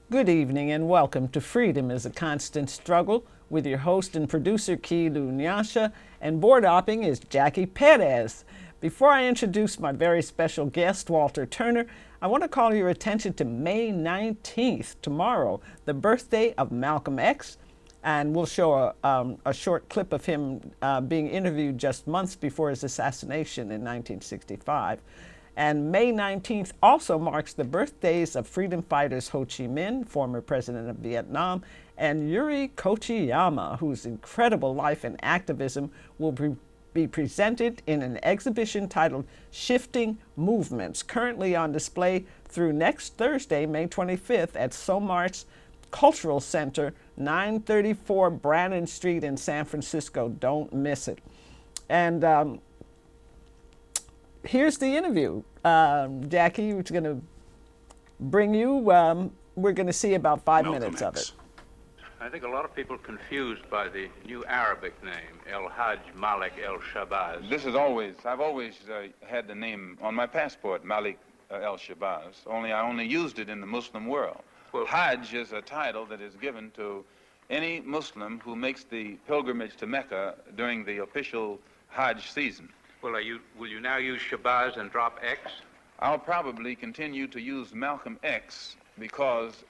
Good evening and welcome to Freedom is a Constant Struggle with your host and producer, Kilu Nyasha, and board hopping is Jackie Perez. Before I introduce my very special guest, Walter Turner, I want to call your attention to May 19th, tomorrow, the birthday of Malcolm X, and we'll show a short clip of him being interviewed just months before his assassination in 1965. And May 19th also marks the birthdays of freedom fighters Ho Chi Minh, former president of Vietnam, and Yuri Kochiyama, whose incredible life and activism will be presented in an exhibition titled Shifting Movements, currently on display through next Thursday, May 25th at Somart's Cultural Center, 934 Brannan Street in San Francisco. Don't miss it. And here's the interview. Jackie, who's going to bring you, we're going to see about 5 minutes of it. I think a lot of people are confused by the new Arabic name, El Hajj Malik El Shabazz. I've always had the name on my passport, Malik El Shabazz, only I only used it in the Muslim world. Well, Hajj is a title that is given to any Muslim who makes the pilgrimage to Mecca during the official Hajj season. Well, will you now use Shabazz and drop X? I'll probably continue to use Malcolm X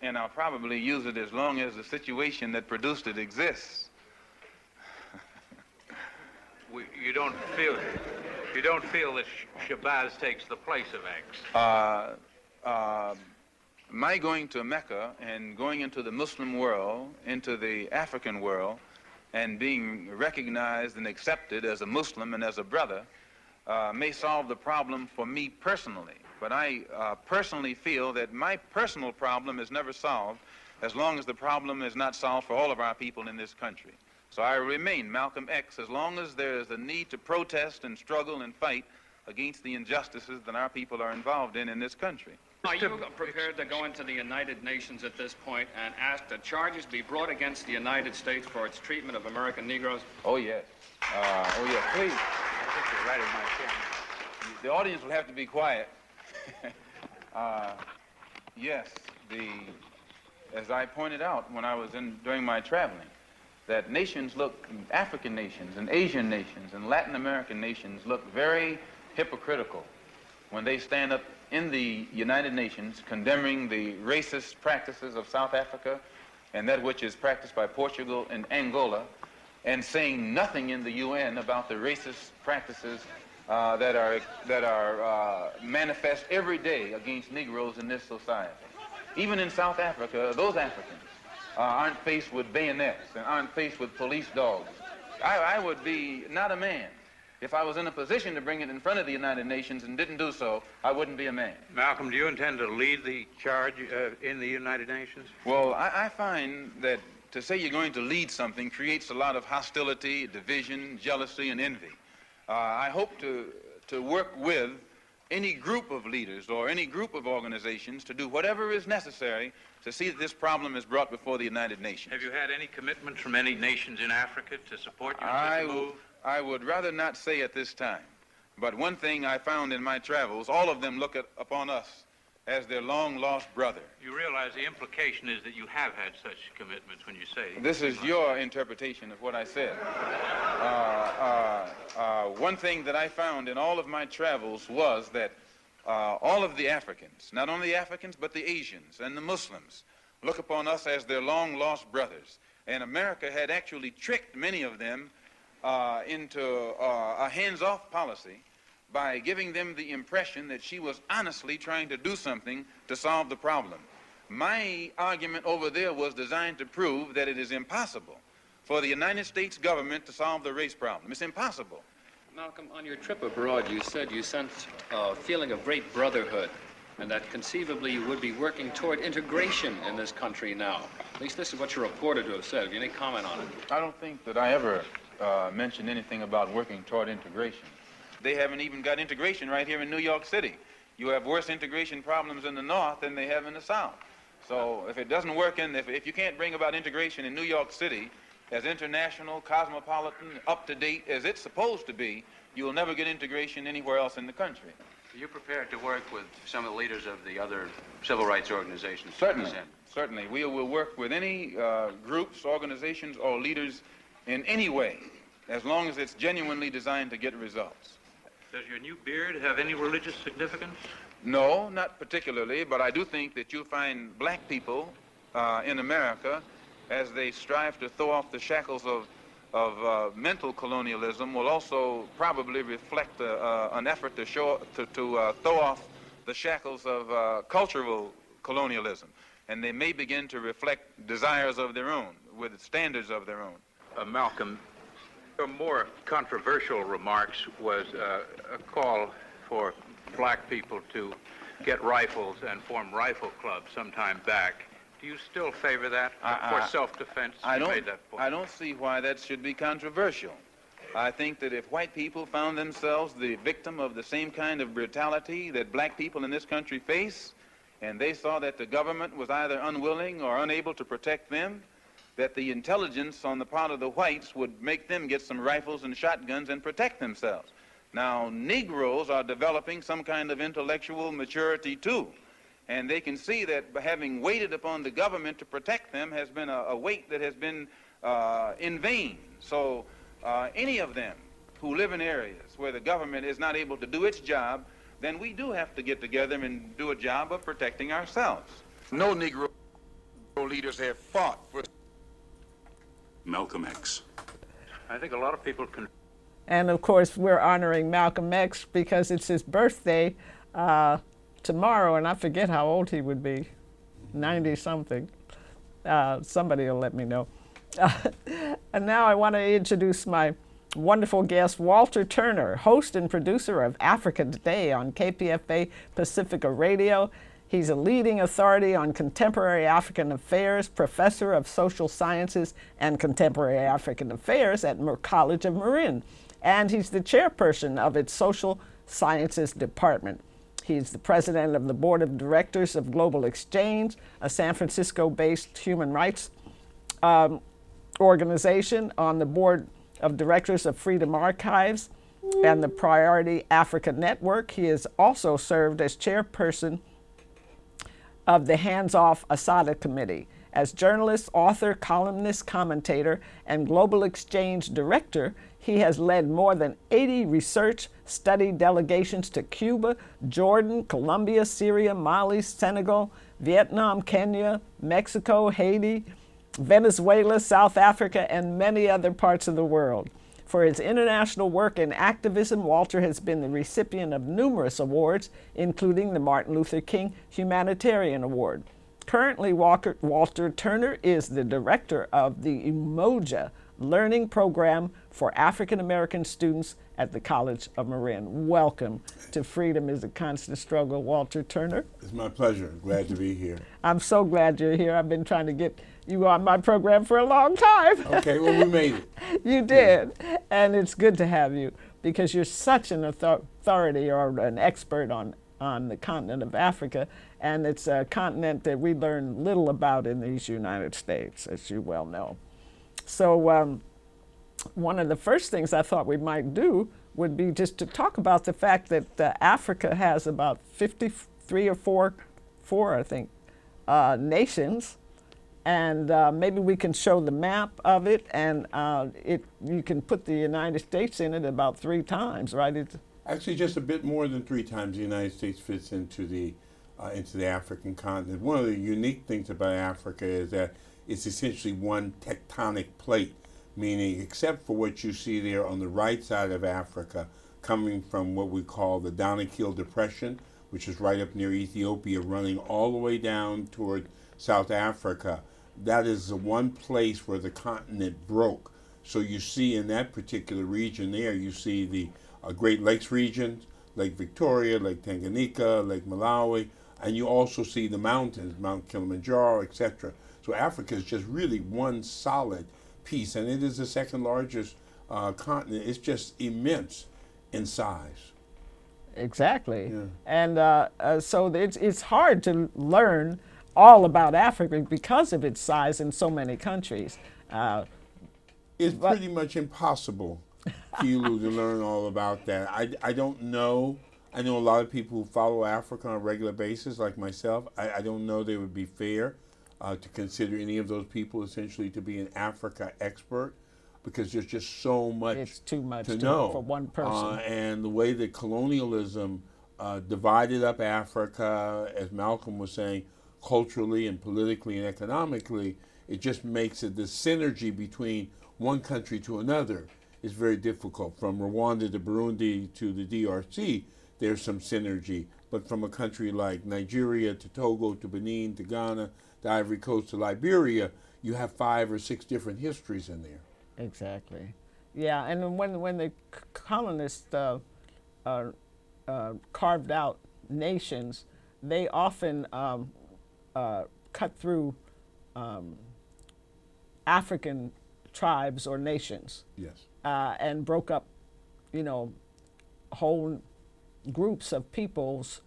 and I'll probably use it as long as the situation that produced it exists. You don't feel that Shabazz takes the place of X? My going to Mecca and going into the Muslim world, into the African world, and being recognized and accepted as a Muslim and as a brother may solve the problem for me personally. But I personally feel that my personal problem is never solved as long as the problem is not solved for all of our people in this country. So I remain Malcolm X as long as there is a need to protest and struggle and fight against the injustices that our people are involved in this country. Are you prepared to go into the United Nations at this point and ask that charges be brought against the United States for its treatment of American Negroes? Oh, yes. Oh, yes, please. I think you're right in my chair. The audience will have to be quiet. Yes, as I pointed out when I was during my traveling, that African nations and Asian nations and Latin American nations look very hypocritical when they stand up in the United Nations condemning the racist practices of South Africa and that which is practiced by Portugal and Angola, and saying nothing in the UN about the racist practices that are manifest every day against Negroes in this society. Even in South Africa, those Africans aren't faced with bayonets and aren't faced with police dogs. I would be not a man. If I was in a position to bring it in front of the United Nations and didn't do so, I wouldn't be a man. Malcolm, do you intend to lead the charge in the United Nations? Well, I find that to say you're going to lead something creates a lot of hostility, division, jealousy, and envy. I hope to work with any group of leaders or any group of organizations to do whatever is necessary to see that this problem is brought before the United Nations. Have you had any commitments from any nations in Africa to support you in such a move? I would rather not say at this time, but one thing I found in my travels, all of them look upon us as their long-lost brother. You realize the implication is that you have had such commitments when you say... This is your interpretation of what I said. One thing that I found in all of my travels was that all of the Africans, not only the Africans, but the Asians and the Muslims, look upon us as their long-lost brothers. And America had actually tricked many of them into a hands-off policy by giving them the impression that she was honestly trying to do something to solve the problem. My argument over there was designed to prove that it is impossible for the United States government to solve the race problem. It's impossible. Malcolm, on your trip abroad, you said you sensed a feeling of great brotherhood and that conceivably you would be working toward integration in this country now. At least this is what you're reported to have said. Have you any comment on it? I don't think that I ever mentioned anything about working toward integration. They haven't even got integration right here in New York City. You have worse integration problems in the North than they have in the South. So if it doesn't work if you can't bring about integration in New York City as international, cosmopolitan, up-to-date as it's supposed to be, you will never get integration anywhere else in the country. Are you prepared to work with some of the leaders of the other civil rights organizations? Certainly. certainly. We will work with any groups, organizations, or leaders in any way, as long as it's genuinely designed to get results. Does your new beard have any religious significance? No, not particularly, but I do think that you'll find black people in America, as they strive to throw off the shackles of mental colonialism, will also probably reflect an effort to throw off the shackles of cultural colonialism. And they may begin to reflect desires of their own, with standards of their own. Malcolm, your more controversial remarks was a call for black people to get rifles and form rifle clubs sometime back. Do you still favor that for self-defense? I don't see why that should be controversial. I think that if white people found themselves the victim of the same kind of brutality that black people in this country face, and they saw that the government was either unwilling or unable to protect them, that the intelligence on the part of the whites would make them get some rifles and shotguns and protect themselves. Now, Negroes are developing some kind of intellectual maturity too, and they can see that having waited upon the government to protect them has been a wait that has been in vain. So any of them who live in areas where the government is not able to do its job, then we do have to get together and do a job of protecting ourselves. No Negro leaders have fought for Malcolm X. I think a lot of people can. And of course, we're honoring Malcolm X because it's his birthday tomorrow, and I forget how old he would be, 90-something. Somebody will let me know. And now I want to introduce my wonderful guest, Walter Turner, host and producer of Africa Today on KPFA Pacifica Radio. He's a leading authority on contemporary African affairs, professor of social sciences and contemporary African affairs at College of Marin, and he's the chairperson of its social sciences department. He's the president of the board of directors of Global Exchange, a San Francisco-based human rights organization, on the board of directors of Freedom Archives and the Priority Africa Network. He has also served as chairperson of the Hands Off Assata Committee. As journalist, author, columnist, commentator, and Global Exchange director, he has led more than 80 research study delegations to Cuba, Jordan, Colombia, Syria, Mali, Senegal, Vietnam, Kenya, Mexico, Haiti, Venezuela, South Africa, and many other parts of the world. For his international work in activism, Walter has been the recipient of numerous awards, including the Martin Luther King Humanitarian Award. Currently, Walter Turner is the director of the Umoja Learning Program for African American students at the College of Marin. Welcome to Freedom is a Constant Struggle, Walter Turner. It's my pleasure. Glad to be here. I'm so glad you're here. I've been trying to get you on my program for a long time. Okay, well, we made it. You did, yeah. And it's good to have you because you're such an authority or an expert on the continent of Africa, and it's a continent that we learn little about in these United States, as you well know. So one of the first things I thought we might do would be just to talk about the fact that Africa has about 53 or four I think, nations. And maybe we can show the map of it, and you can put the United States in it about 3 times, right? Actually, just a bit more than 3 times the United States fits into the African continent. One of the unique things about Africa is that it's essentially one tectonic plate, meaning except for what you see there on the right side of Africa, coming from what we call the Danakil Depression, which is right up near Ethiopia, running all the way down toward South Africa. That is the one place where the continent broke. So you see in that particular region there, you see the Great Lakes region, Lake Victoria, Lake Tanganyika, Lake Malawi, and you also see the mountains, Mount Kilimanjaro, etc. So Africa is just really one solid piece, and it is the second largest continent. It's just immense in size. Exactly. Yeah. And so it's hard to learn all about Africa because of its size in so many countries. It's pretty much impossible, Kilu, to learn all about that. I don't know. I know a lot of people who follow Africa on a regular basis, like myself. I don't know they would be fair to consider any of those people essentially to be an Africa expert, because there's just so much It's too much to know for one person. and the way that colonialism divided up Africa, as Malcolm was saying, culturally and politically and economically, it just makes it the synergy between one country to another is very difficult. From Rwanda to Burundi to the DRC, there's some synergy. But from a country like Nigeria to Togo to Benin to Ghana to Ivory Coast to Liberia, you have 5 or 6 different histories in there. Exactly. Yeah, and when the colonists carved out nations, they often cut through African tribes or nations. Yes. And broke up, whole groups of peoples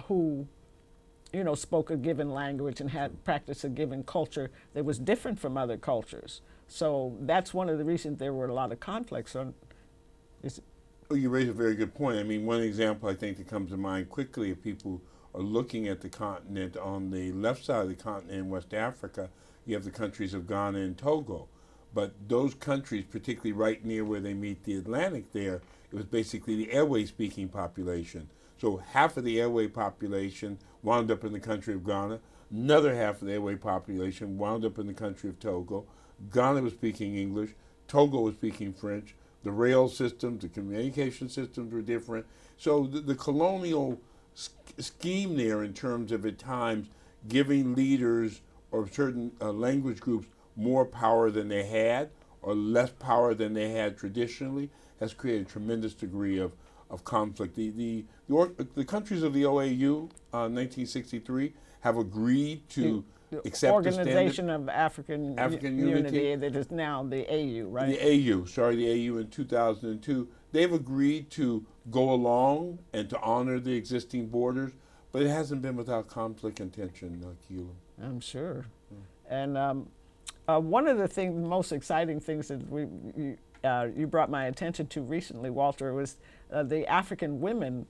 who, spoke a given language and had practiced a given culture that was different from other cultures. So that's one of the reasons there were a lot of conflicts. Oh, you raise a very good point. I mean, one example I think that comes to mind quickly if people are looking at the continent, on the left side of the continent in West Africa, you have the countries of Ghana and Togo. But those countries, particularly right near where they meet the Atlantic there, it was basically the airway-speaking population. So half of the airway population wound up in the country of Ghana. Another half of the airway population wound up in the country of Togo. Ghana was speaking English. Togo was speaking French. The rail systems, the communication systems were different. So the colonial scheme there, in terms of at times giving leaders or certain language groups more power than they had or less power than they had traditionally, has created a tremendous degree of conflict. The countries of the OAU, 1963, have agreed to accept Organization of African Unity, that is now the AU, right? The AU in 2002. They've agreed to go along and to honor the existing borders, but it hasn't been without conflict and tension, Keelan. I'm sure. And one of the most exciting things that you brought my attention to recently, Walter, was the African women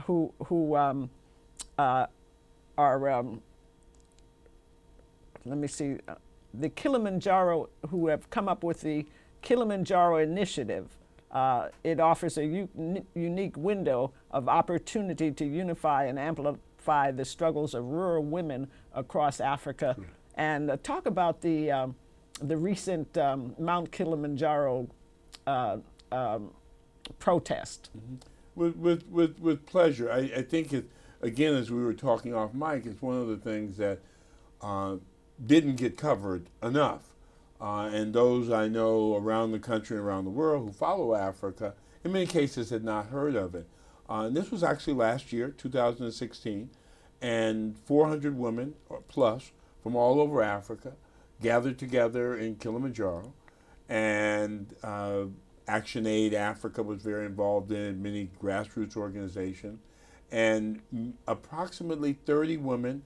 who are let me see, the Kilimanjaro, who have come up with the Kilimanjaro Initiative. It offers a unique window of opportunity to unify and amplify the struggles of rural women across Africa. Sure. And talk about the recent Mount Kilimanjaro protest. Mm-hmm. With pleasure. I think again, as we were talking off mic, it's one of the things that didn't get covered enough. And those I know around the country and around the world who follow Africa, in many cases had not heard of it. And this was actually last year, 2016, and 400 women or plus from all over Africa gathered together in Kilimanjaro, and Action Aid Africa was very involved in it, many grassroots organizations, and approximately 30 women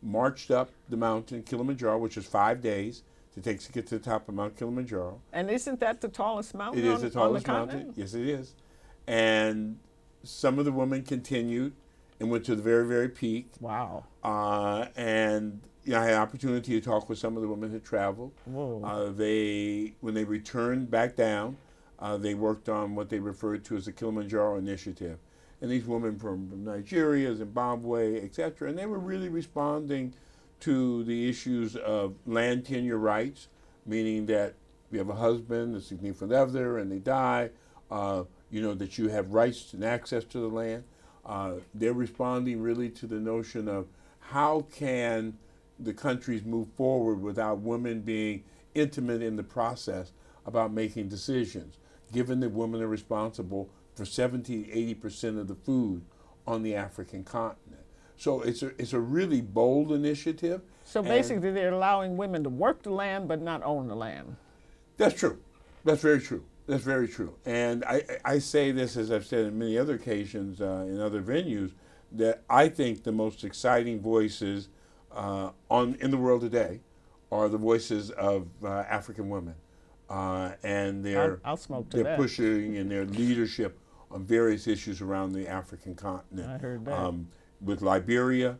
marched up the mountain Kilimanjaro, which is 5 days to get to the top of Mount Kilimanjaro. And isn't that the tallest mountain? It is the tallest mountain. Yes, it is. And some of the women continued and went to the very, very peak. Wow. And I had an opportunity to talk with some of the women who traveled. Whoa. When they returned back down, they worked on what they referred to as the Kilimanjaro Initiative. And these women from Nigeria, Zimbabwe, etc., and they were really responding to the issues of land tenure rights, meaning that you have a husband, a significant other, and they die, that you have rights and access to the land. They're responding really to the notion of how can the countries move forward without women being intimate in the process about making decisions, given that women are responsible for 70–80% of the food on the African continent. So it's a really bold initiative. So basically they're allowing women to work the land but not own the land. That's true. That's very true. That's very true. And I say this, as I've said on many other occasions in other venues, that I think the most exciting voices in the world today are the voices of African women. And they're pushing in their leadership on various issues around the African continent. I heard that. With Liberia,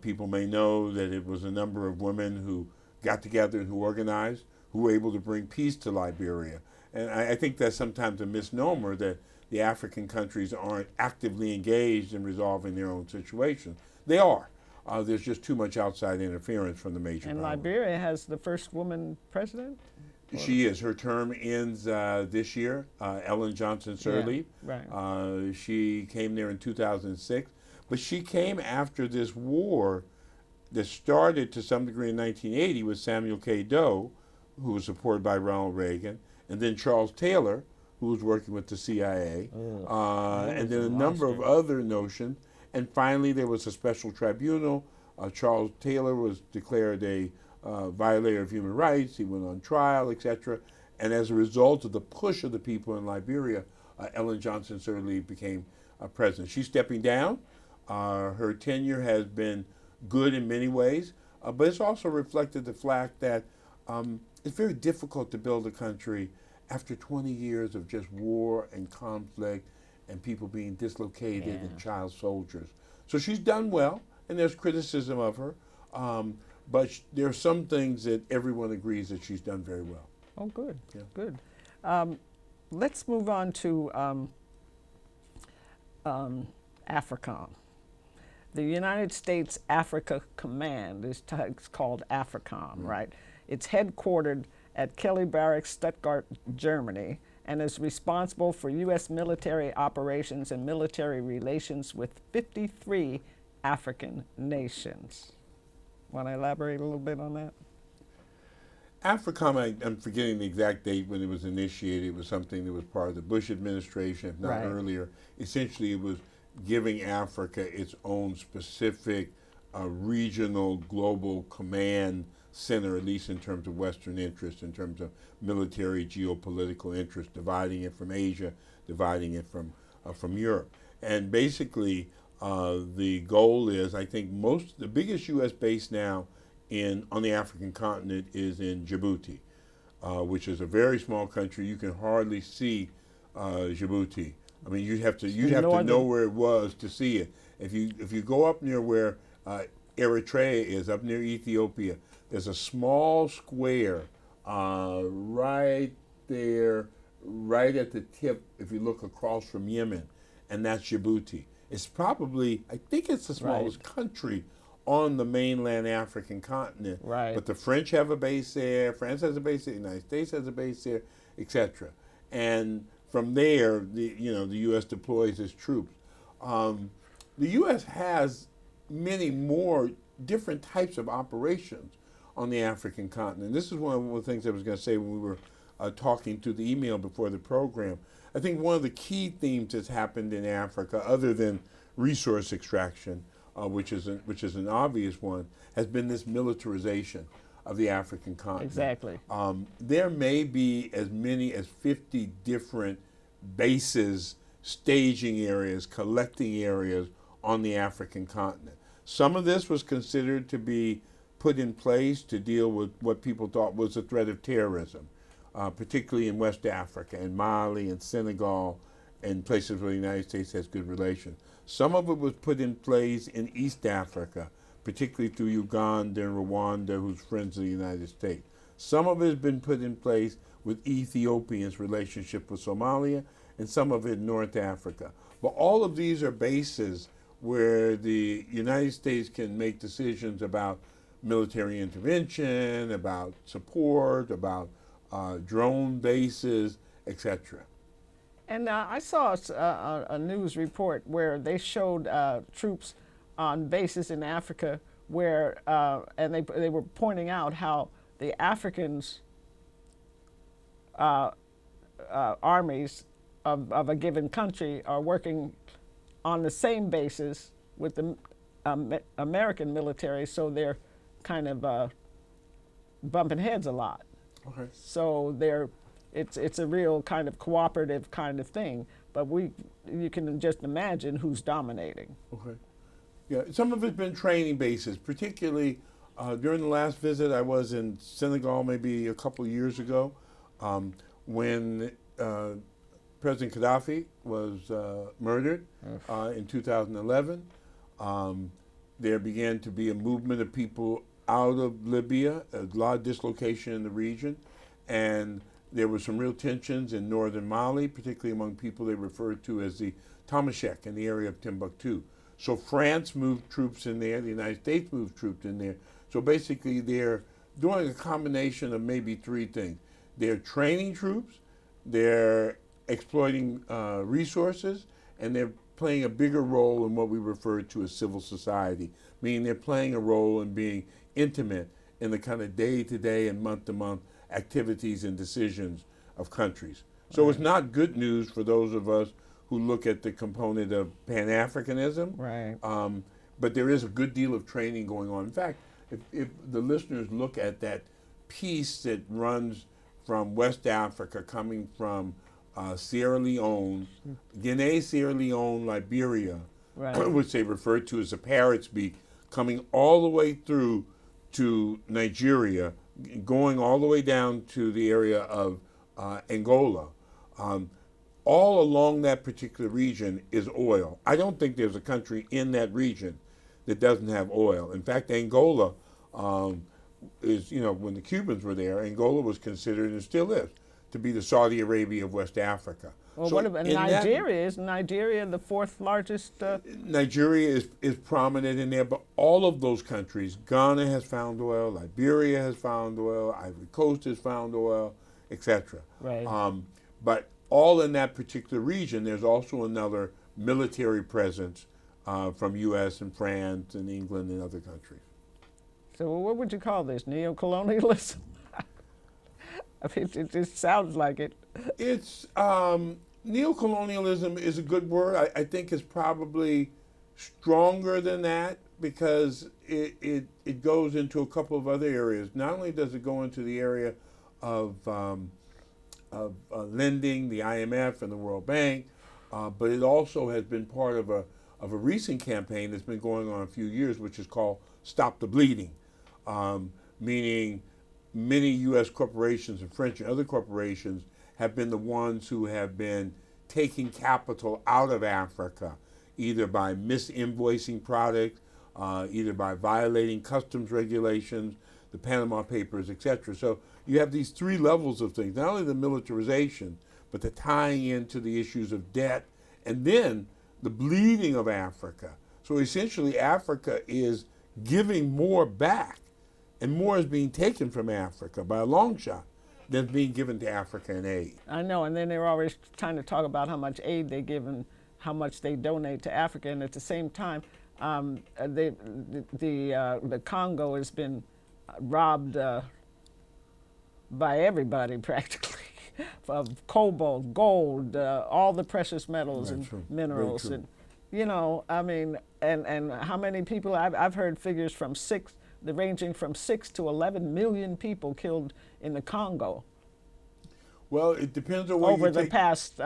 People may know that it was a number of women who got together and who organized, who were able to bring peace to Liberia. And I think that's sometimes a misnomer that the African countries aren't actively engaged in resolving their own situation. They are. There's just too much outside interference from the major And powers. Liberia has the first woman president? She is. Her term ends this year. Ellen Johnson Sirleaf. Yeah, right. She came there in 2006, but she came after this war that started to some degree in 1980 with Samuel K. Doe, who was supported by Ronald Reagan, and then Charles Taylor, who was working with the CIA, and then a number of other notions. And finally, there was a special tribunal. Charles Taylor was declared a violator of human rights. He went on trial, etc. And as a result of the push of the people in Liberia, Ellen Johnson Sirleaf became president. She's stepping down. Her tenure has been good in many ways, but it's also reflected the fact that it's very difficult to build a country after 20 years of just war and conflict and people being dislocated and child soldiers. So she's done well, and there's criticism of her, but there are some things that everyone agrees that she's done very well. Oh, good, Yeah. good. Let's move on to AFRICOM. The United States Africa Command is it's called AFRICOM, right? It's headquartered at Kelly Barracks, Stuttgart, Germany, and is responsible for U.S. military operations and military relations with 53 African nations. Want to elaborate a little bit on that? AFRICOM, I'm forgetting the exact date when it was initiated. It was something that was part of the Bush administration, if not earlier. Essentially, it was giving Africa its own specific regional global command center, at least in terms of Western interest, in terms of military geopolitical interest, dividing it from Asia, dividing it from Europe. And basically, the goal is, I think the biggest U.S. base now on the African continent is in Djibouti, which is a very small country. You can hardly see Djibouti. I mean, you'd have to know where it was to see it. If you go up near where Eritrea is, up near Ethiopia, there's a small square right there, right at the tip. If you look across from Yemen, and that's Djibouti. It's probably, I think it's the smallest country on the mainland African continent. Right. But the French have a base there, France has a base there, the United States has a base there, etc. And from there, the U.S. deploys its troops. The U.S. has many more different types of operations on the African continent. This is one of the things I was going to say when we were talking through the email before the program. I think one of the key themes that's happened in Africa, other than resource extraction, which is an obvious one, has been this militarization of the African continent. Exactly. There may be as many as 50 different bases, staging areas, collecting areas on the African continent. Some of this was considered to be put in place to deal with what people thought was a threat of terrorism, particularly in West Africa and Mali and Senegal and places where the United States has good relations. Some of it was put in place in East Africa, particularly through Uganda and Rwanda, who's friends of the United States. Some of it has been put in place with Ethiopia's relationship with Somalia, and some of it in North Africa. But all of these are bases where the United States can make decisions about military intervention, about support, about drone bases, etc. And I saw a news report where they showed troops on bases in Africa where, and they were pointing out how the Africans' armies of a given country are working on the same basis with the American military, so they're kind of bumping heads a lot. Okay. So it's a real kind of cooperative kind of thing, but you can just imagine who's dominating. Okay. Yeah, some of it's been training bases, particularly during the last visit I was in Senegal maybe a couple of years ago, when President Gaddafi was murdered in 2011. there began to be a movement of people out of Libya, a lot of dislocation in the region, and there were some real tensions in northern Mali, particularly among people they referred to as the Tamashek in the area of Timbuktu. So France moved troops in there, the United States moved troops in there. So basically they're doing a combination of maybe three things. They're training troops, they're exploiting resources, and they're playing a bigger role in what we refer to as civil society, meaning they're playing a role in being intimate in the kind of day-to-day and month-to-month activities and decisions of countries. So it's not good news for those of us who look at the component of Pan-Africanism, Right. but there is a good deal of training going on. In fact, if the listeners look at that piece that runs from West Africa, coming from Sierra Leone, Guinea, Sierra Leone, Liberia, Right. which they refer to as the parrot's beak, coming all the way through to Nigeria, going all the way down to the area of Angola. All along that particular region is oil. I don't think there's a country in that region that doesn't have oil. In fact, Angola is, when the Cubans were there, Angola was considered, and still is, to be the Saudi Arabia of West Africa. Well, So what about in Nigeria? Is Nigeria the fourth largest? Nigeria is prominent in there, but all of those countries, Ghana has found oil, Liberia has found oil, Ivory Coast has found oil, etc. Right. But all in that particular region, there's also another military presence from U.S. and France and England and other countries. So what would you call this? Neocolonialism? I mean, it just sounds like it. It's neocolonialism is a good word. I think it's probably stronger than that because it goes into a couple of other areas. Not only does it go into the area of lending, the IMF and the World Bank, but it also has been part of a recent campaign that's been going on a few years, which is called Stop the Bleeding, meaning many U.S. corporations and French and other corporations have been the ones who have been taking capital out of Africa, either by misinvoicing products, either by violating customs regulations, the Panama Papers, etc. So you have these three levels of things, not only the militarization, but the tying into the issues of debt, and then the bleeding of Africa. So essentially Africa is giving more back, and more is being taken from Africa by a long shot than being given to Africa in aid. I know, and then they're always trying to talk about how much aid they give and how much they donate to Africa, and at the same time, the Congo has been robbed by everybody practically of cobalt, gold, all the precious metals and minerals, and I mean, and how many people I've heard figures from ranging from 6 to 11 million people killed in the Congo. Well, it depends on what over you the take. past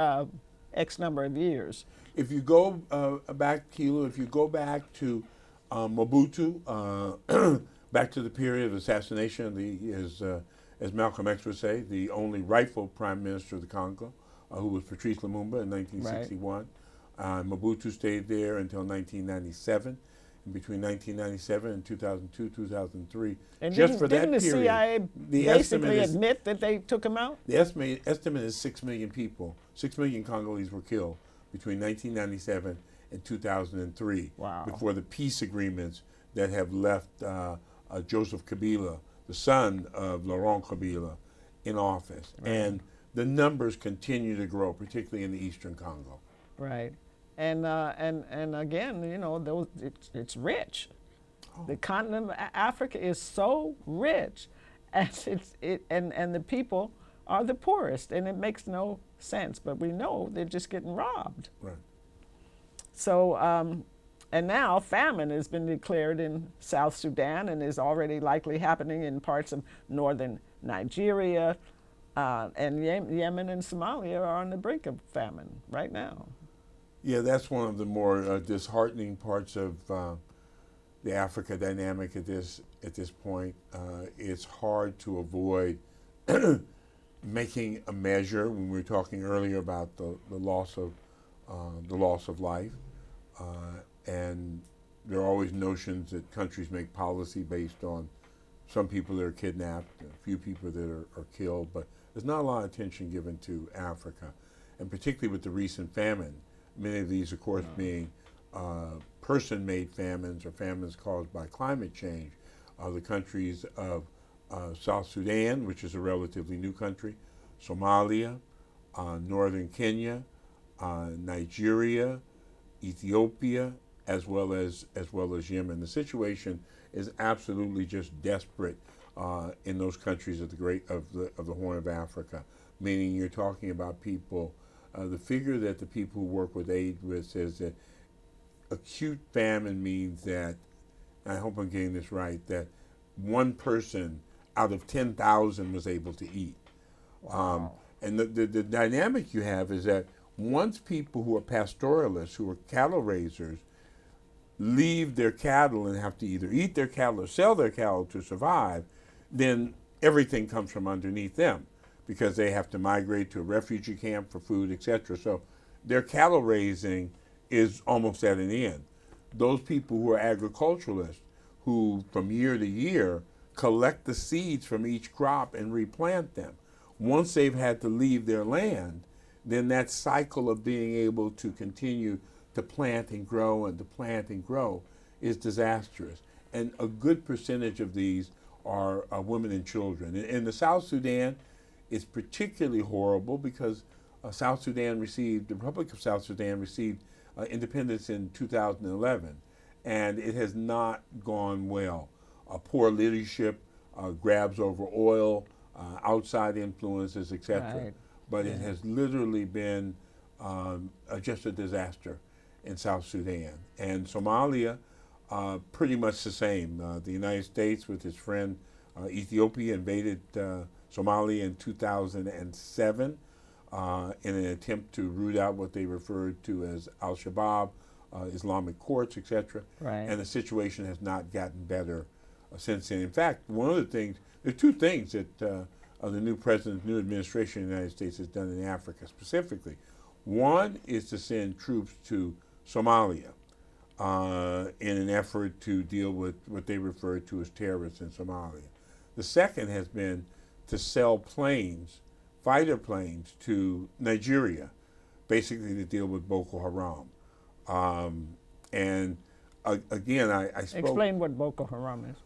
X number of years. If you go back, Kilo, if you go back to Mobutu, back to the period of assassination of as Malcolm X would say, the only rightful prime minister of the Congo, who was Patrice Lumumba in 1961. Right. Mobutu stayed there until 1997. And between 1997 and 2002, 2003, and just for that period, didn't the CIA basically admit that they took him out? The estimate is 6 million people, 6 million Congolese were killed between 1997 and 2003. Wow. Before the peace agreements that have left Joseph Kabila, the son of Laurent Kabila, in office. Right. And the numbers continue to grow, particularly in the eastern Congo. Right. And again, it's rich. Oh. The continent of Africa is so rich, and and the people are the poorest, and it makes no sense. But we know they're just getting robbed. Right. So, and now famine has been declared in South Sudan and is already likely happening in parts of northern Nigeria, and Yemen and Somalia are on the brink of famine right now. Yeah, that's one of the more disheartening parts of the Africa dynamic at this point. It's hard to avoid making a measure when we were talking earlier about the loss of life, and there are always notions that countries make policy based on some people that are kidnapped, a few people that are killed, but there's not a lot of attention given to Africa, and particularly with the recent famine. Many of these, of course, being person-made famines or famines caused by climate change. The countries of South Sudan, which is a relatively new country, Somalia, northern Kenya, Nigeria, Ethiopia, as well as Yemen. The situation is absolutely just desperate in those countries of the Horn of Africa. Meaning, you're talking about people. The figure that the people who work with aid with says that acute famine means that, I hope I'm getting this right, that one person out of 10,000 was able to eat. Wow. And the dynamic you have is that once people who are pastoralists, who are cattle raisers, leave their cattle and have to either eat their cattle or sell their cattle to survive, then everything comes from underneath them because they have to migrate to a refugee camp for food, etc. So their cattle raising is almost at an end. Those people who are agriculturalists, who from year to year collect the seeds from each crop and replant them, once they've had to leave their land, then that cycle of being able to continue to plant and grow and to plant and grow is disastrous. And a good percentage of these are women and children. In the South Sudan, it's particularly horrible because the Republic of South Sudan received independence in 2011, and it has not gone well. Poor leadership, grabs over oil, outside influences, etc. Right. But it has literally been just a disaster in South Sudan. And Somalia, pretty much the same. The United States, with its friend Ethiopia, invaded Somalia in 2007 in an attempt to root out what they referred to as Al-Shabaab, Islamic courts, etc. Right. And the situation has not gotten better since then. In fact, one of the things, there are two things that the new president, new administration in the United States has done in Africa specifically. One is to send troops to Somalia in an effort to deal with what they refer to as terrorists in Somalia. The second has been to sell planes, fighter planes, to Nigeria, basically to deal with Boko Haram. Again, I spoke... Explain what Boko Haram is.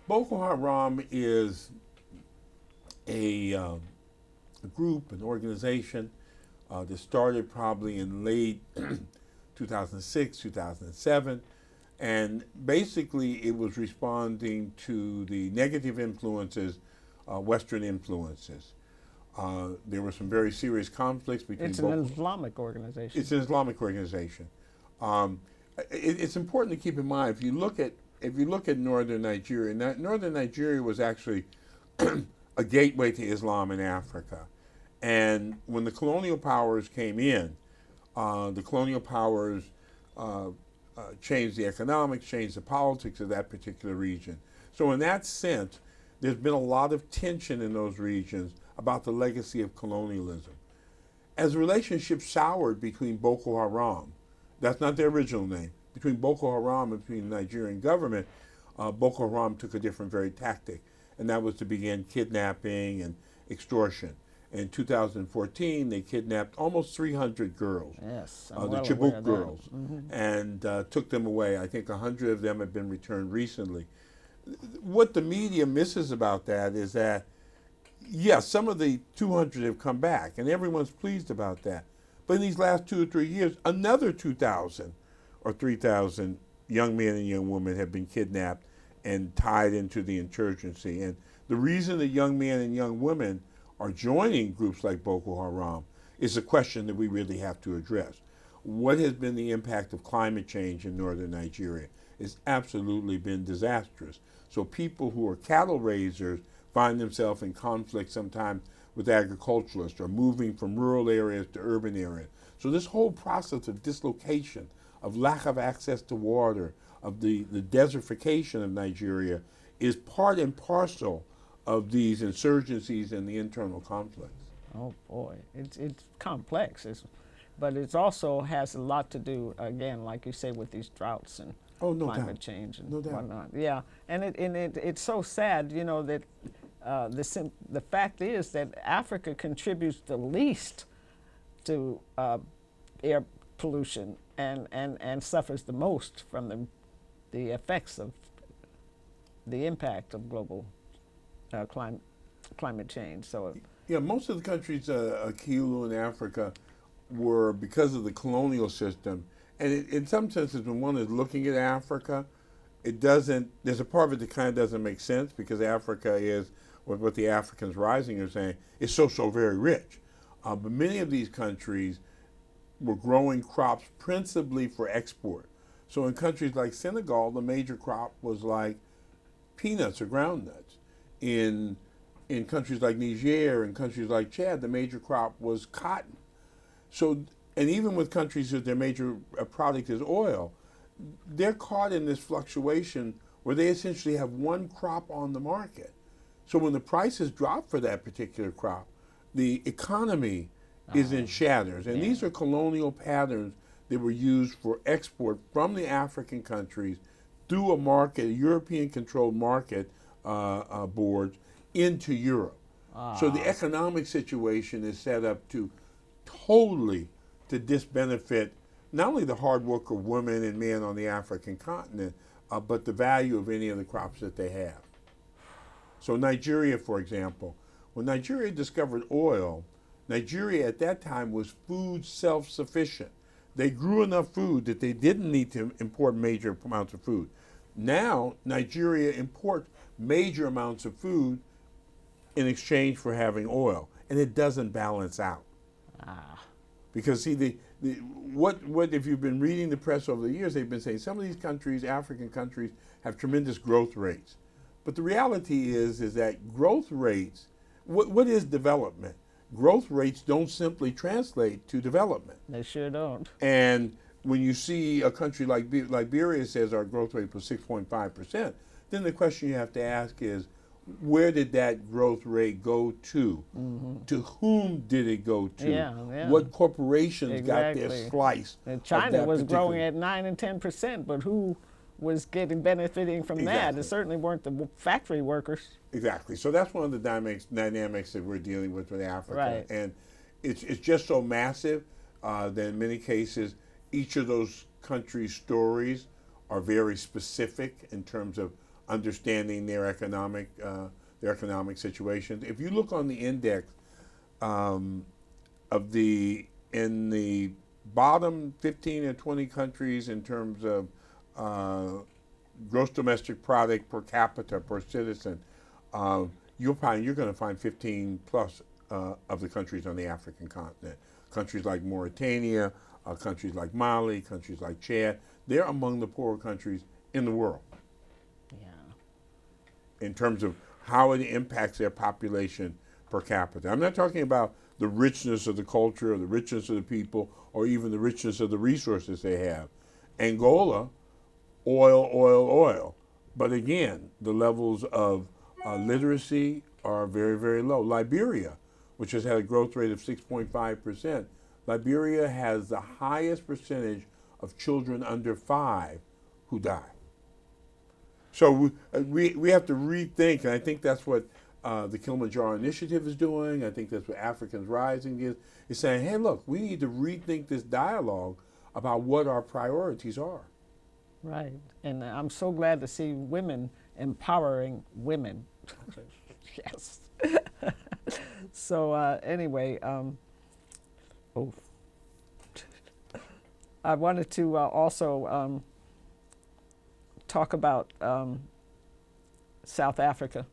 Boko Haram is a group, an organization that started probably in late 2006, 2007, and basically it was responding to the negative influences, Western influences. There were some very serious conflicts between It's an Islamic organization. It's an Islamic organization. It's important to keep in mind, if you look at northern Nigeria, northern Nigeria was actually a gateway to Islam in Africa. And when the colonial powers came in, the colonial powers changed the economics, changed the politics of that particular region. So in that sense, there's been a lot of tension in those regions about the legacy of colonialism. As relationships soured between Boko Haram, that's not their original name, between Boko Haram and between the Nigerian government, Boko Haram took a different very tactic, and that was to begin kidnapping and extortion. In 2014, they kidnapped almost 300 girls, Yes, the Chibok girls, and took them away. I think 100 of them have been returned recently. What the media misses about that is that, yes, some of the 200 have come back, and everyone's pleased about that. But in these last 2 or 3 years, another 2,000 or 3,000 young men and young women have been kidnapped and tied into the insurgency. And the reason the young men and young women are joining groups like Boko Haram is a question that we really have to address. What has been the impact of climate change in northern Nigeria? It's absolutely been disastrous. So people who are cattle raisers find themselves in conflict sometimes with agriculturalists or moving from rural areas to urban areas. So this whole process of dislocation, of lack of access to water, of the desertification of Nigeria is part and parcel of these insurgencies and the internal conflicts. Oh boy, it's complex, but it also has a lot to do, again, like you say, with these droughts and Oh, no climate doubt. change and No doubt. whatnot. Yeah, and it's so sad, you know, that the fact is that Africa contributes the least to air pollution and suffers the most from the effects of the impact of global climate change. So Yeah, most of the countries, Kilo in Africa, were because of the colonial system. And in some senses, when one is looking at Africa, it doesn't, there's a part of it that kind of doesn't make sense because Africa is, what the Africans Rising are saying, is so very rich. But many of these countries were growing crops principally for export. So in countries like Senegal, the major crop was like peanuts or groundnuts. In countries like Niger and countries like Chad, the major crop was cotton. So, and even with countries that their major product is oil, they're caught in this fluctuation where they essentially have one crop on the market. So when the prices drop for that particular crop, the economy is in shatters. And these are colonial patterns that were used for export from the African countries through a market, a European-controlled market boards into Europe. So the economic situation is set up to totally to disbenefit not only the hard work of women and men on the African continent, but the value of any of the crops that they have. So Nigeria, for example, when Nigeria discovered oil, Nigeria at that time was food self-sufficient. They grew enough food that they didn't need to import major amounts of food. Now, Nigeria imports major amounts of food in exchange for having oil, and it doesn't balance out. Because see, what if you've been reading the press over the years, they've been saying some of these countries, African countries, have tremendous growth rates. But the reality is that growth rates, what is development? Growth rates don't simply translate to development. they sure don't. And when you see a country like Liberia says our growth rate was 6.5%, then the question you have to ask is, where did that growth rate go to? To whom did it go to? Yeah. What corporations got their Exactly. slice? And of China that was growing particular- at 9 and 10%, but who was benefiting from that? Exactly. It certainly weren't the factory workers. Exactly. So that's one of the dynamics that we're dealing with Africa. Right. And it's just so massive that in many cases, each of those countries' stories are very specific in terms of understanding their economic situations. If you look on the index in the bottom 15 or 20 countries in terms of gross domestic product per capita per citizen, you're going to find 15 plus of the countries on the African continent. Countries like Mauritania, countries like Mali, countries like Chad, they're among the poorer countries in the world in terms of how it impacts their population per capita. I'm not talking about the richness of the culture or the richness of the people or even the richness of the resources they have. Angola, oil. But again, the levels of literacy are very low. Liberia, which has had a growth rate of 6.5%, Liberia has the highest percentage of children under 5 who die. So we have to rethink, and I think that's what the Kilimanjaro Initiative is doing. I think that's what Africans Rising is saying, hey, look, we need to rethink this dialogue about what our priorities are. Right. And I'm so glad to see women empowering women. Yes. So anyway, I wanted to also talk about South Africa.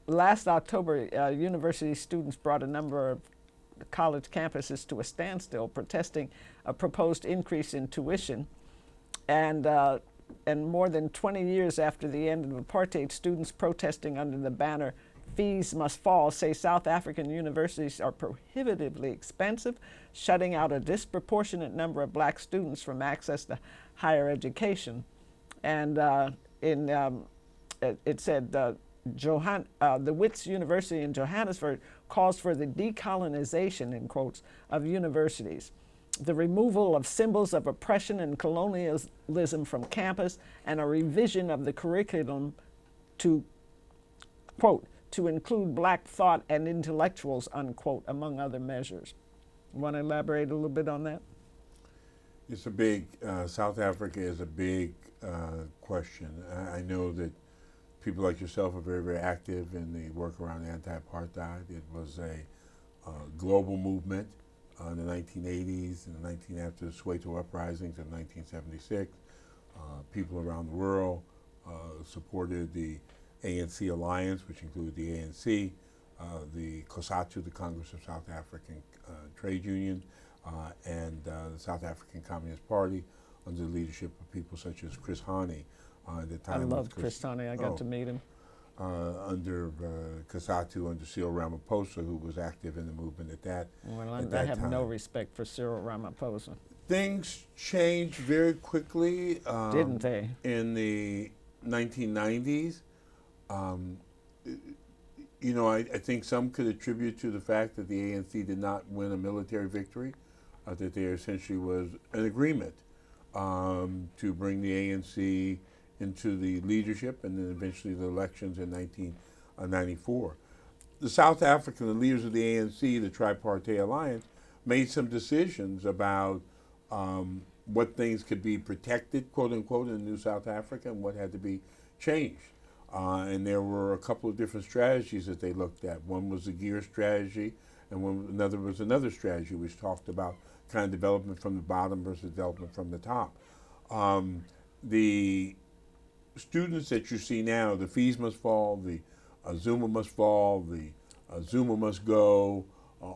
Last October, university students brought a number of college campuses to a standstill, protesting a proposed increase in tuition. And more than 20 years after the end of apartheid, students protesting under the banner "Fees Must Fall" say South African universities are prohibitively expensive, shutting out a disproportionate number of black students from access to higher education. And it said the Wits University in Johannesburg calls for the decolonization, in quotes, of universities. the removal of symbols of oppression and colonialism from campus, and a revision of the curriculum to, quote, to include black thought and intellectuals, unquote, among other measures. You want to elaborate a little bit on that? It's a big, South Africa is a big question. I know that people like yourself are very, very active in the work around anti-apartheid. It was a global movement in the 1980s and after the Soweto uprisings of 1976. People around the world supported the ANC alliance, which included the ANC, the COSATU, the Congress of South African Trade Union, and the South African Communist Party under the leadership of people such as Chris Hani. At the time, I loved Chris Hani. I got to meet him. Under COSATU, under Cyril Ramaphosa, who was active in the movement at that I have time. No respect for Cyril Ramaphosa. Things changed very quickly. Didn't they? In the 1990s. You know, I think some could attribute to the fact that the ANC did not win a military victory, that there essentially was an agreement to bring the ANC into the leadership and then eventually the elections in 1994. The South African, the leaders of the ANC, the Tripartite Alliance, made some decisions about what things could be protected, quote unquote, in New South Africa and what had to be changed. And there were a couple of different strategies that they looked at. One was the gear strategy, and another was another strategy which talked about kind of development from the bottom versus development from the top. The students that you see now, the fees must fall, the Zuma must fall, the Zuma must go,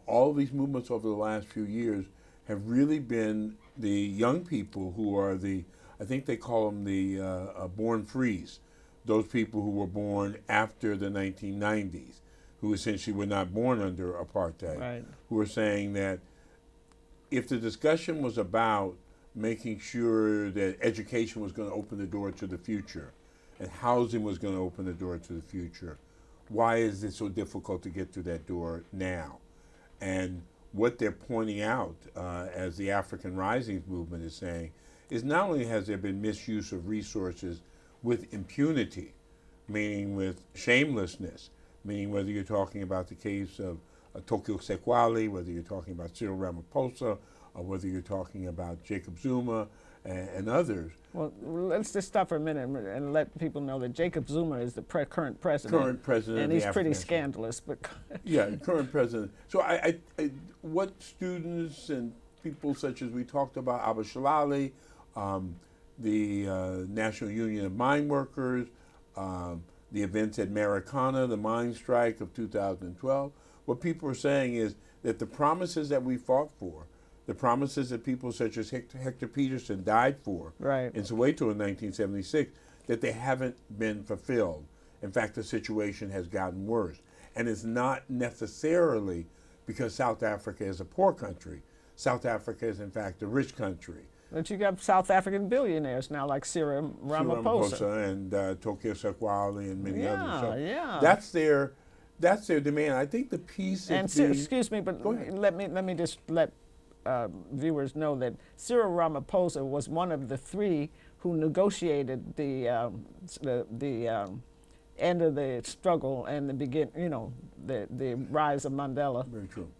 all of these movements over the last few years have really been the young people who are the, I think they call them the born frees, those people who were born after the 1990s, who essentially were not born under apartheid, right, who are saying that if the discussion was about making sure that education was going to open the door to the future and housing was going to open the door to the future, why is it so difficult to get through that door now? And what they're pointing out, as the African Risings movement is saying, is not only has there been misuse of resources with impunity, meaning with shamelessness, meaning whether you're talking about the case of Tokyo Sekwali, whether you're talking about Cyril Ramaphosa, or whether you're talking about Jacob Zuma and others. Well, let's just stop for a minute and let people know that Jacob Zuma is the current president. Current president, and of he's the pretty African scandalous. But yeah, current president. So what students and people such as we talked about, Abba Shalali, the National Union of Mine Workers, the events at Marikana, the mine strike of 2012, what people are saying is that the promises that we fought for, the promises that people such as Hector Peterson died for right, in Soweto in 1976, that they haven't been fulfilled. In fact, the situation has gotten worse. And it's not necessarily because South Africa is a poor country. South Africa is, in fact, a rich country. But you got South African billionaires now, like Cyril Ramaphosa and Tokyo Sekwali and many others. So yeah. That's their demand. I think the piece. And excuse me, but let me just let viewers know that Cyril Ramaphosa was one of the three who negotiated the end of the struggle and the rise of Mandela. Very true.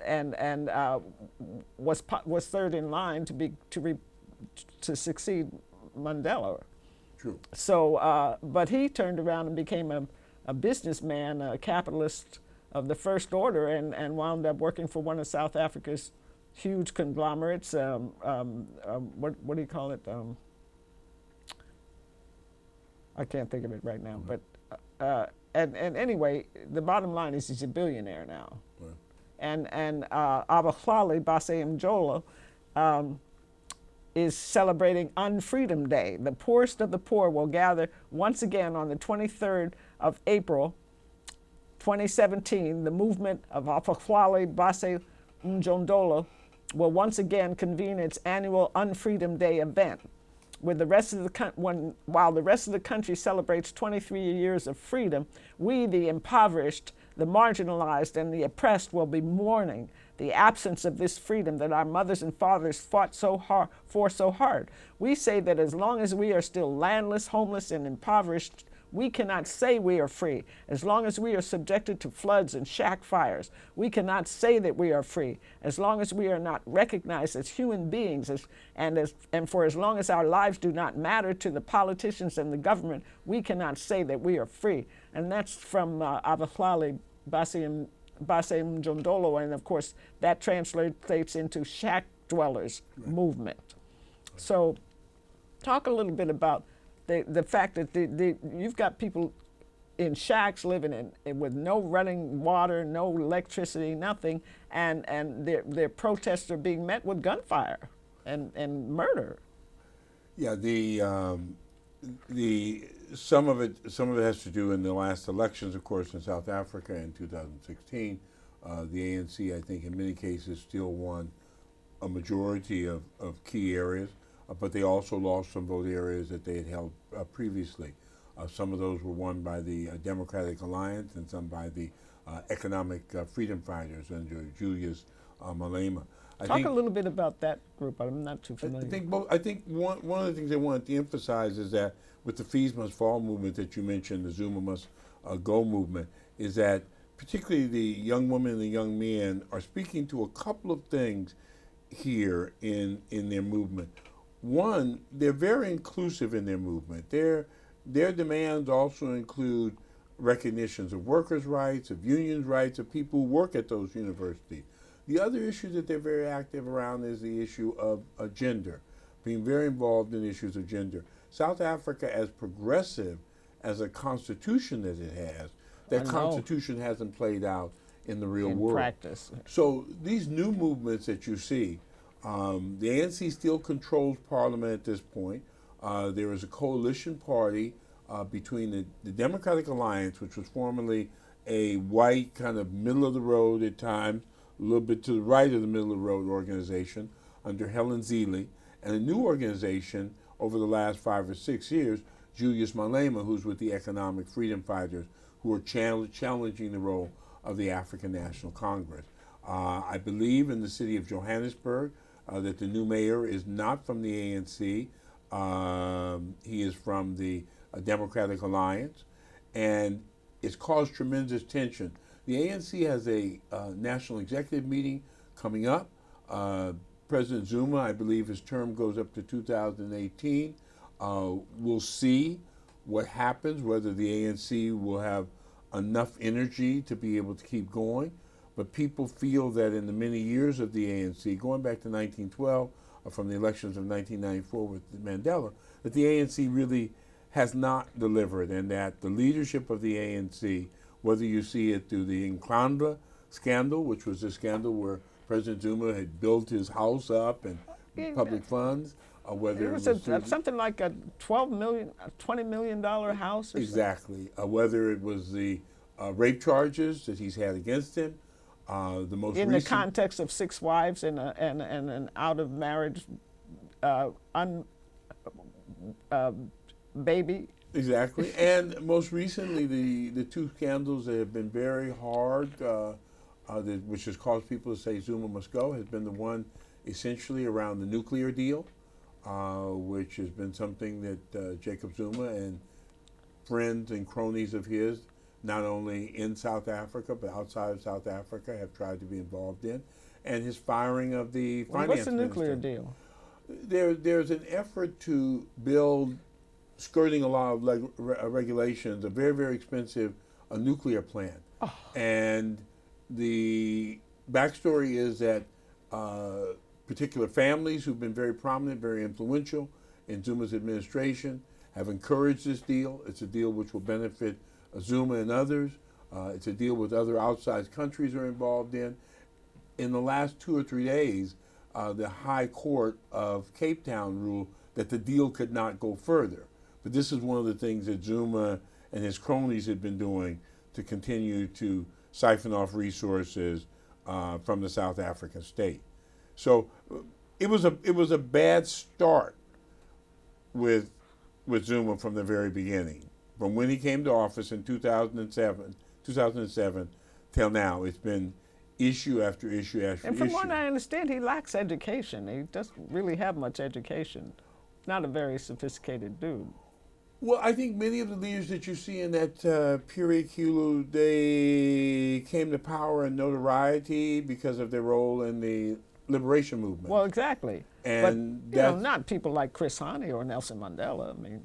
And was third in line to succeed Mandela. True. So, but he turned around and became a businessman, a capitalist of the first order, and wound up working for one of South Africa's huge conglomerates. What do you call it? I can't think of it right now. Mm-hmm. But and anyway, the bottom line is he's a billionaire now. Right. And Abahlali Base Mjola is celebrating Unfreedom Day. The poorest of the poor will gather once again on the 23rd of April, 2017. The movement of Abahlali Base Mjola will once again convene its annual Unfreedom Day event. with the rest of the while the rest of the country celebrates 23 years of freedom, we, the impoverished, the marginalized, and the oppressed, will be mourning the absence of this freedom that our mothers and fathers fought so hard. We say that as long as we are still landless, homeless, and impoverished, we cannot say we are free. As long as we are subjected to floods and shack fires, we cannot say that we are free. As long as we are not recognized as human beings, and for as long as our lives do not matter to the politicians and the government, we cannot say that we are free. And that's from Abahlali Basim Jondolo, and of course that translates into shack dwellers movement. So talk a little bit about the fact that you've got people in shacks living with no running water, no electricity, nothing, and their protests are being met with gunfire and murder. Yeah, some of it has to do in the last elections, of course, in South Africa in 2016. The ANC, I think, in many cases still won a majority of key areas, but they also lost some vote areas that they had held previously. Some of those were won by the Democratic Alliance and some by the Economic Freedom Fighters under Julius Malema. Talk a little bit about that group. I'm not too familiar. I think one of the things I wanted to emphasize is that with the Fees Must Fall movement that you mentioned, the Zuma Must Go movement, is that particularly the young women and the young men are speaking to a couple of things here in their movement. One, they're very inclusive in their movement. Their demands also include recognitions of workers' rights, of unions' rights, of people who work at those universities. The other issue that they're very active around is the issue of gender, being very involved in issues of gender. South Africa, as progressive as a constitution that it has, that constitution hasn't played out in the real world. Practice. So these new movements that you see, the ANC still controls parliament at this point. There is a coalition party between the Democratic Alliance, which was formerly a white kind of middle of the road at times, a little bit to the right of the middle of the road organization under Helen Zille, and a new organization over the last 5 or 6 years, Julius Malema, who's with the Economic Freedom Fighters, who are challenging the role of the African National Congress. I believe in the city of Johannesburg that the new mayor is not from the ANC. He is from the Democratic Alliance, and it's caused tremendous tension. The ANC has a national executive meeting coming up. President Zuma, I believe his term goes up to 2018. We'll see what happens, whether the ANC will have enough energy to be able to keep going. But people feel that in the many years of the ANC, going back to 1912, from the elections of 1994 with Mandela, that the ANC really has not delivered, and that the leadership of the ANC, whether you see it through the Nkandla scandal, which was a scandal where President Zuma had built his house up and public funds, whether it was something like a $20 million house or exactly, whether it was the rape charges that he's had against him, the most in the context of 6 wives and an out of marriage baby. Exactly, and most recently the 2 scandals that have been very hard, which has caused people to say Zuma must go, has been the one essentially around the nuclear deal, which has been something that Jacob Zuma and friends and cronies of his, not only in South Africa but outside of South Africa, have tried to be involved in, and his firing of the finance What's the minister. nuclear deal? There's an effort to build, skirting a lot of regulations, a very, very expensive nuclear plant. Oh. And the backstory is that particular families who've been very prominent, very influential in Zuma's administration have encouraged this deal. It's a deal which will benefit Zuma and others. It's a deal with other outside countries are involved in. In the last 2 or 3 days, the High Court of Cape Town ruled that the deal could not go further. But this is one of the things that Zuma and his cronies had been doing to continue to siphon off resources from the South African state. So it was a bad start with Zuma from the very beginning. From when he came to office in 2007 till now, it's been issue after issue after And from issue. what I understand, he lacks education. He doesn't really have much education. Not a very sophisticated dude. Well, I think many of the leaders that you see in that period, Kulu, they came to power and notoriety because of their role in the liberation movement. Well, exactly. And but, you know, not people like Chris Hani or Nelson Mandela. I mean,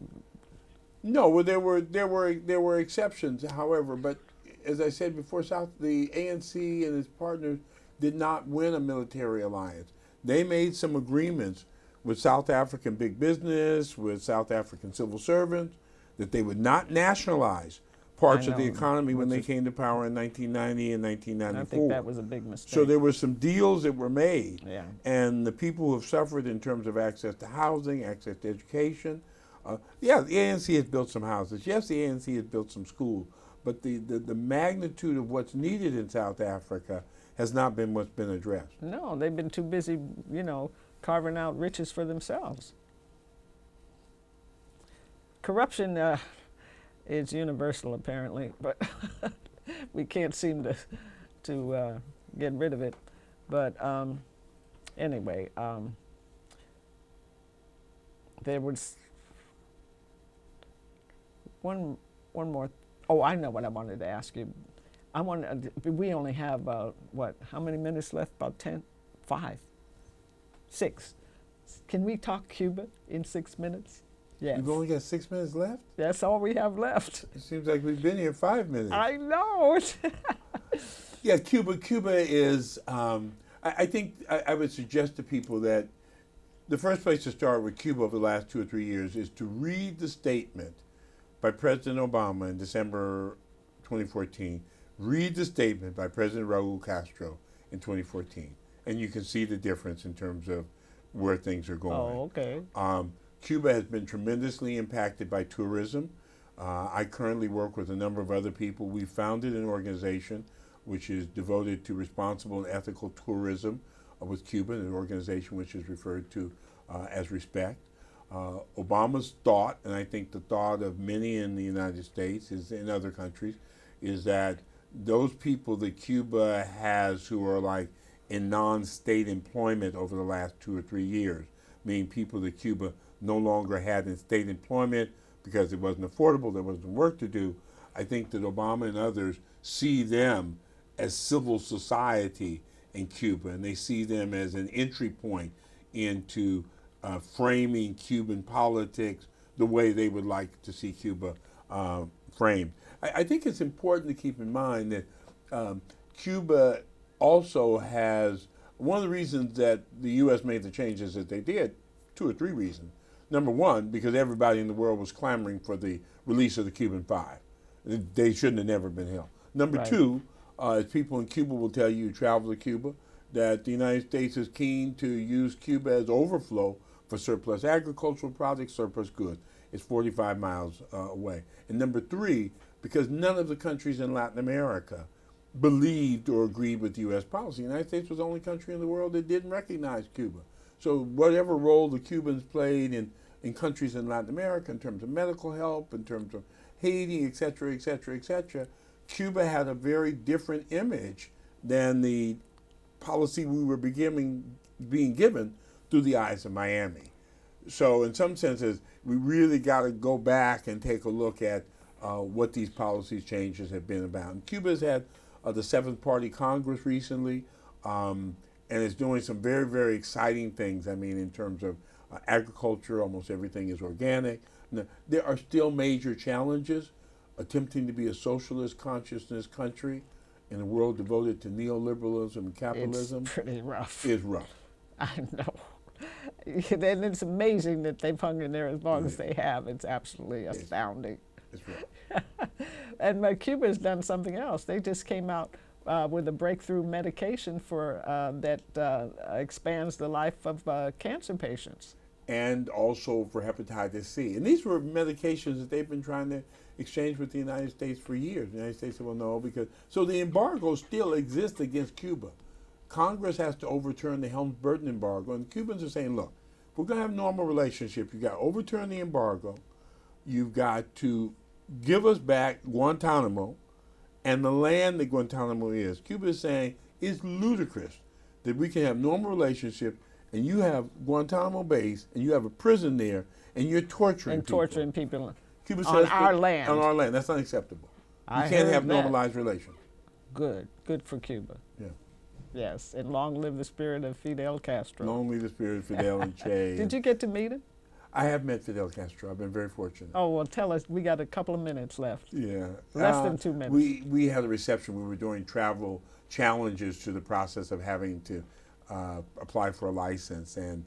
no, well, there were exceptions, however, but as I said before, the ANC and its partners did not win a military alliance. They made some agreements with South African big business, with South African civil servants, that they would not nationalize parts of the economy when they came to power in 1990 and 1994. I think that was a big mistake. So there were some deals that were made, yeah. And the people who have suffered in terms of access to housing, access to education, yeah, the ANC has built some houses. Yes, the ANC has built some schools, but the magnitude of what's needed in South Africa has not been what's been addressed. No, they've been too busy, you know, carving out riches for themselves. Corruption is universal, apparently, but we can't seem to get rid of it. But anyway, there was one more. Oh, I know what I wanted to ask you. We only have what? How many minutes left? About 10, 5, 6. Can we talk Cuba in 6 minutes? Yes. We've only got 6 minutes left? That's all we have left. It seems like we've been here 5 minutes. I know. Yeah, Cuba is, I think I would suggest to people that the first place to start with Cuba over the last 2 or 3 years is to read the statement by President Obama in December 2014. Read the statement by President Raul Castro in 2014, and you can see the difference in terms of where things are going. Oh, okay. Cuba has been tremendously impacted by tourism. I currently work with a number of other people. We founded an organization which is devoted to responsible and ethical tourism with Cuba, an organization which is referred to as RESPECT. Obama's thought, and I think the thought of many in the United States, is in other countries, is that those people that Cuba has who are like in non-state employment over the last 2 or 3 years, meaning people that Cuba no longer had in state employment because it wasn't affordable, there wasn't work to do. I think that Obama and others see them as civil society in Cuba, and they see them as an entry point into framing Cuban politics the way they would like to see Cuba framed. I think it's important to keep in mind that Cuba also has, one of the reasons that the U.S. made the changes that they did, 2 or 3 reasons. Number one, because everybody in the world was clamoring for the release of the Cuban Five. They shouldn't have never been held. Number two, as people in Cuba will tell you who travel to Cuba, that the United States is keen to use Cuba as overflow for surplus agricultural products, surplus goods. It's 45 miles away. And number three, because none of the countries in Latin America believed or agreed with U.S. policy. The United States was the only country in the world that didn't recognize Cuba. So whatever role the Cubans played in countries in Latin America in terms of medical help, in terms of Haiti, et cetera, et cetera, et cetera, Cuba had a very different image than the policy we were being given through the eyes of Miami. So in some senses, we really got to go back and take a look at what these policy changes have been about. And Cuba's had the Seventh Party Congress recently, and is doing some very, very exciting things. I mean, in terms of agriculture, almost everything is organic. Now, there are still major challenges. Attempting to be a socialist consciousness country in a world devoted to neoliberalism and capitalism. It's pretty rough. Is rough. I know. And it's amazing that they've hung in there as long as they have. It's absolutely astounding. It's rough. And Cuba has done something else. They just came out with a breakthrough medication for that expands the life of cancer patients. And also for hepatitis C. And these were medications that they've been trying to exchange with the United States for years. The United States said, well, no, because... So the embargo still exists against Cuba. Congress has to overturn the Helms-Burton embargo, and Cubans are saying, look, we're going to have normal relationship. You've got to overturn the embargo. You've got to give us back Guantanamo and the land that Guantanamo is. Cuba is saying it's ludicrous that we can have normal relationship and you have Guantanamo base and you have a prison there and you're torturing And people. torturing people Cuba on says our land. On our land. That's unacceptable. I You can't heard have that. normalized relations. Good. Good for Cuba. Yeah. Yes. And long live the spirit of Fidel Castro. Long live the spirit of Fidel and Che. Did you get to meet him? I have met Fidel Castro. I've been very fortunate. Oh, well, tell us. We got a couple of minutes left. Yeah. Less than 2 minutes. We had a reception. We were doing travel challenges to the process of having to apply for a license. And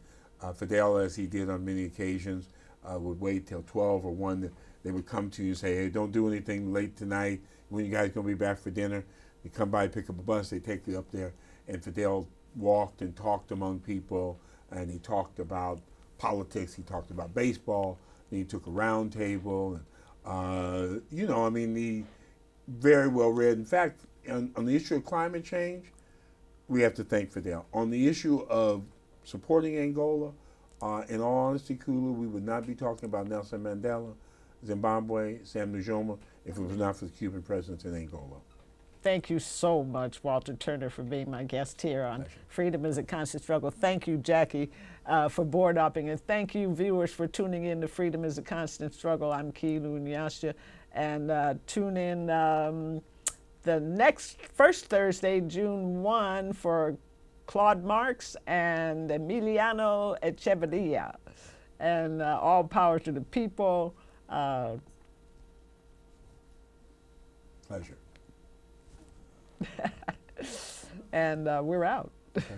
Fidel, as he did on many occasions, would wait till 12 or 1. They would come to you and say, hey, don't do anything late tonight. When you guys going to be back for dinner? They come by, pick up a bus, they take you up there. And Fidel walked and talked among people, and he talked about politics, he talked about baseball, then he took a round table, and you know, I mean, he very well read. In fact, on the issue of climate change, we have to thank Fidel. On the issue of supporting Angola, in all honesty, Kulu, we would not be talking about Nelson Mandela, Zimbabwe, Sam Nujoma, if it was not for the Cuban presence in Angola. Thank you so much, Walter Turner, for being my guest here on Freedom is a Constant Struggle. Thank you, Jackie, for board hopping. And thank you, viewers, for tuning in to Freedom is a Constant Struggle. I'm Kilu Nyasha. And tune in the first Thursday, June 1, for Claude Marx and Emiliano Echeverria. And all power to the people. Pleasure. And we're out. Okay.